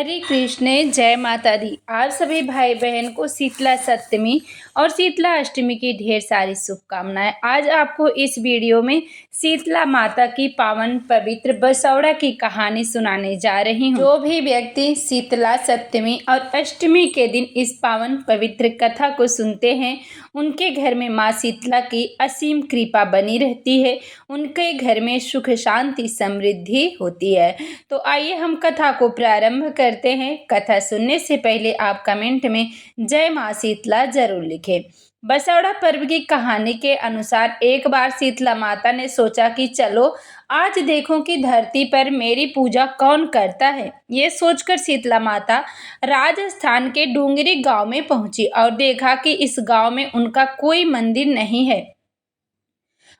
हरे कृष्ण, जय माता दी। आप सभी भाई बहन को शीतला सप्तमी और शीतला अष्टमी की ढेर सारी शुभकामनाएं। आज आपको इस वीडियो में शीतला माता की पावन पवित्र बसौड़ा की कहानी सुनाने जा रही हूँ। जो भी व्यक्ति शीतला सप्तमी और अष्टमी के दिन इस पावन पवित्र कथा को सुनते हैं, उनके घर में माँ शीतला की असीम कृपा बनी रहती है। उनके घर में सुख शांति समृद्धि होती है। तो आइए हम कथा को प्रारंभ करते हैं। कथा सुनने से पहले आप कमेंट में जय माँ शीतला जरूर लिखें। बसौड़ा पर्व की कहानी के अनुसार एक बार शीतला माता ने सोचा कि चलो आज देखूं कि धरती पर मेरी पूजा कौन करता है। ये सोचकर शीतला माता राजस्थान के डूंगरी गांव में पहुंची और देखा कि इस गांव में उनका कोई मंदिर नहीं है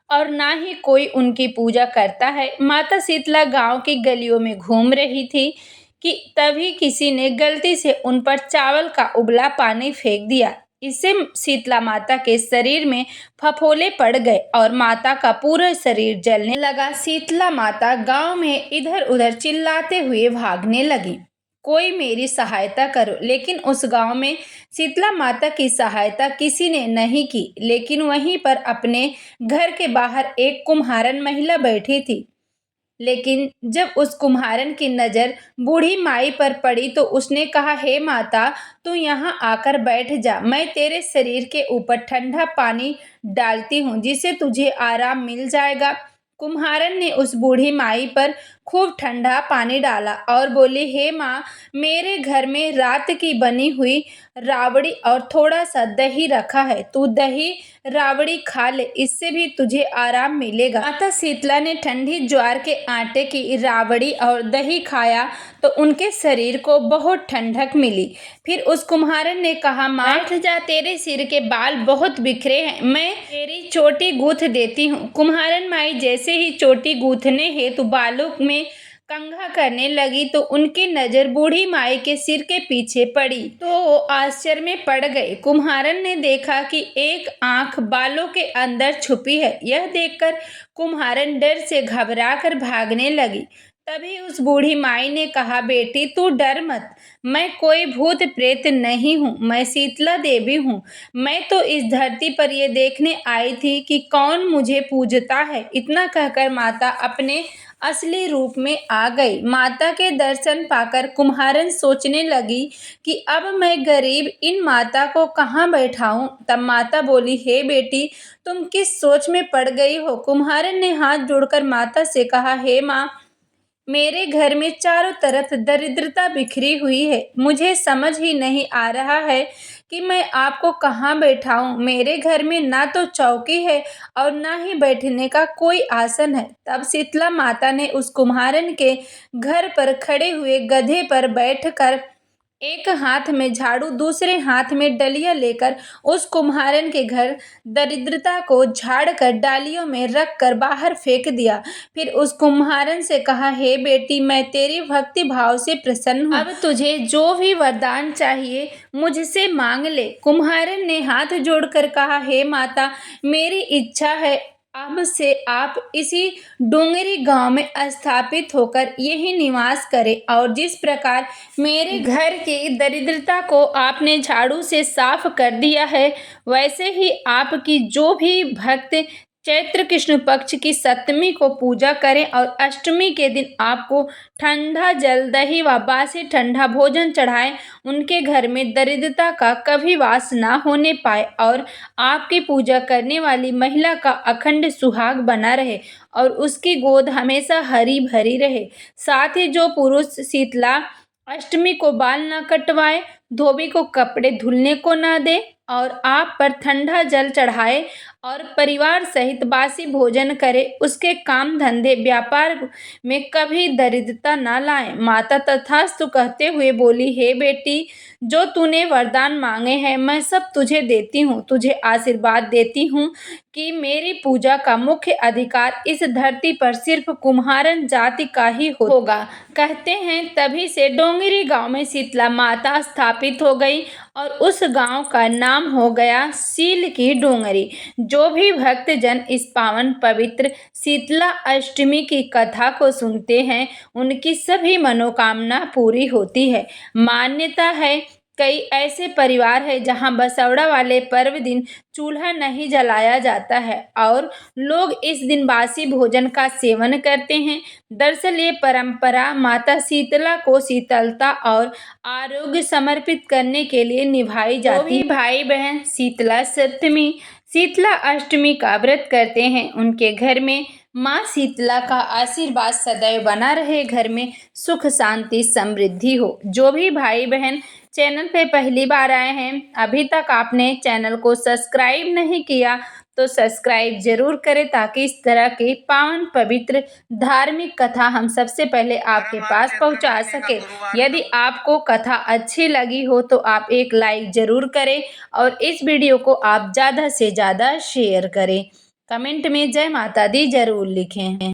और ना ही कोई उनकी पूजा करता है। माता शीतला गांव की गलियों में घूम रही थी कि तभी किसी ने गलती से उन पर चावल का उबला पानी फेंक दिया। इससे शीतला माता के शरीर में फफोले पड़ गए और माता का पूरा शरीर जलने लगा। शीतला माता गांव में इधर उधर चिल्लाते हुए भागने लगी, कोई मेरी सहायता करो। लेकिन उस गांव में शीतला माता की सहायता किसी ने नहीं की। लेकिन वहीं पर अपने घर के बाहर एक कुम्हारन महिला बैठी थी। लेकिन जब उस कुम्हारन की नज़र बूढ़ी माई पर पड़ी तो उसने कहा, हे माता, तू यहाँ आकर बैठ जा। मैं तेरे शरीर के ऊपर ठंडा पानी डालती हूँ जिससे तुझे आराम मिल जाएगा। कुम्हारन ने उस बूढ़ी माई पर खूब ठंडा पानी डाला और बोली, हे माँ, मेरे घर में रात की बनी हुई रावड़ी और थोड़ा सा दही रखा है, तू दही रावड़ी खा ले, इससे भी तुझे आराम मिलेगा। माता शीतला ने ठंडी ज्वार के आटे की रावड़ी और दही खाया तो उनके शरीर को बहुत ठंडक मिली। फिर उस कुम्हारन ने कहा, माँ बैठ जा, तेरे सिर के बाल बहुत बिखरे हैं, मैं तेरी चोटी गूंथ देती हूँ। कुम्हारन माई जैसे ही चोटी गूंथने हेतु बालों में कंघा करने लगी तो उनकी नजर बूढ़ी माई के सिर के पीछे पड़ी तो वो आश्चर्य में पड़ गए। कुम्हारन ने देखा कि एक आंख बालों के अंदर छुपी है। यह देखकर कुम्हारन डर से घबरा कर भागने लगी। तभी उस बूढ़ी माई ने कहा, बेटी तू डर मत, मैं कोई भूत प्रेत नहीं हूँ, मैं शीतला देवी हूँ। मैं तो इस धरती पर ये देखने आई थी कि कौन मुझे पूजता है। इतना कहकर माता अपने असली रूप में आ गई। माता के दर्शन पाकर कुम्हारन सोचने लगी कि अब मैं गरीब इन माता को कहाँ बैठाऊं। तब माता बोली, हे बेटी, तुम किस सोच में पड़ गई हो। कुम्हारन ने हाथ जोड़कर माता से कहा, हे माँ, मेरे घर में चारों तरफ दरिद्रता बिखरी हुई है। मुझे समझ ही नहीं आ रहा है कि मैं आपको कहाँ बैठाऊं। मेरे घर में ना तो चौकी है और ना ही बैठने का कोई आसन है। तब शीतला माता ने उस कुम्हारन के घर पर खड़े हुए गधे पर बैठकर एक हाथ में झाड़ू दूसरे हाथ में डलिया लेकर उस कुम्हारन के घर दरिद्रता को झाड़कर डालियों में रखकर बाहर फेंक दिया। फिर उस कुम्हारन से कहा, हे बेटी, मैं तेरी भक्ति भाव से प्रसन्न हूँ। अब तुझे जो भी वरदान चाहिए मुझसे मांग ले। कुम्हारन ने हाथ जोड़कर कहा, हे माता, मेरी इच्छा है अब से आप इसी डोंगरी गांव में स्थापित होकर यही निवास करें और जिस प्रकार मेरे घर की दरिद्रता को आपने झाड़ू से साफ कर दिया है, वैसे ही आपकी जो भी भक्त चैत्र कृष्ण पक्ष की सप्तमी को पूजा करें और अष्टमी के दिन आपको ठंडा जल, दही व बासी ठंडा भोजन चढ़ाएं। उनके घर में दरिद्रता का कभी वास ना होने पाए और आपकी पूजा करने वाली महिला का अखंड सुहाग बना रहे और उसकी गोद हमेशा हरी भरी रहे। साथ ही जो पुरुष शीतला अष्टमी को बाल न कटवाए, धोबी को कपड़े धुलने को ना दे और आप पर ठंडा जल चढ़ाए और परिवार सहित बासी भोजन करे, उसके काम धंधे व्यापार में कभी दरिद्रता ना लाए। माता तथास्तु कहते हुए बोली, हे बेटी, जो तूने वरदान मांगे हैं मैं सब तुझे देती हूँ। तुझे आशीर्वाद देती हूँ कि मेरी पूजा का मुख्य अधिकार इस धरती पर सिर्फ कुम्हारन जाति का ही होगा। कहते हैं तभी से डोंगरी गांव में शीतला माता स्थापित हो गई और उस गांव का नाम हो गया शील की डोंगरी। जो भी भक्तजन इस पावन पवित्र शीतला अष्टमी की कथा को सुनते हैं, उनकी सभी मनोकामना पूरी होती है। मान्यता है कई ऐसे परिवार हैं जहां बसौड़ा वाले पर्व दिन चूल्हा नहीं जलाया जाता है और लोग इस दिन बासी भोजन का सेवन करते हैं। दरअसल ये परंपरा माता शीतला को शीतलता और आरोग्य समर्पित करने के लिए निभाई जाती है। भाई बहन शीतला सप्तमी शीतला अष्टमी का व्रत करते हैं, उनके घर में माँ शीतला का आशीर्वाद सदैव बना रहे, घर में सुख शांति समृद्धि हो। जो भी भाई बहन चैनल पे पहली बार आए हैं, अभी तक आपने चैनल को सब्सक्राइब नहीं किया तो सब्सक्राइब जरूर करें ताकि इस तरह के पावन पवित्र धार्मिक कथा हम सबसे पहले आपके पास पहुंचा सके। यदि आपको कथा अच्छी लगी हो तो आप एक लाइक जरूर करें और इस वीडियो को आप ज़्यादा से ज़्यादा शेयर करें। कमेंट में जय माता दी जरूर लिखें।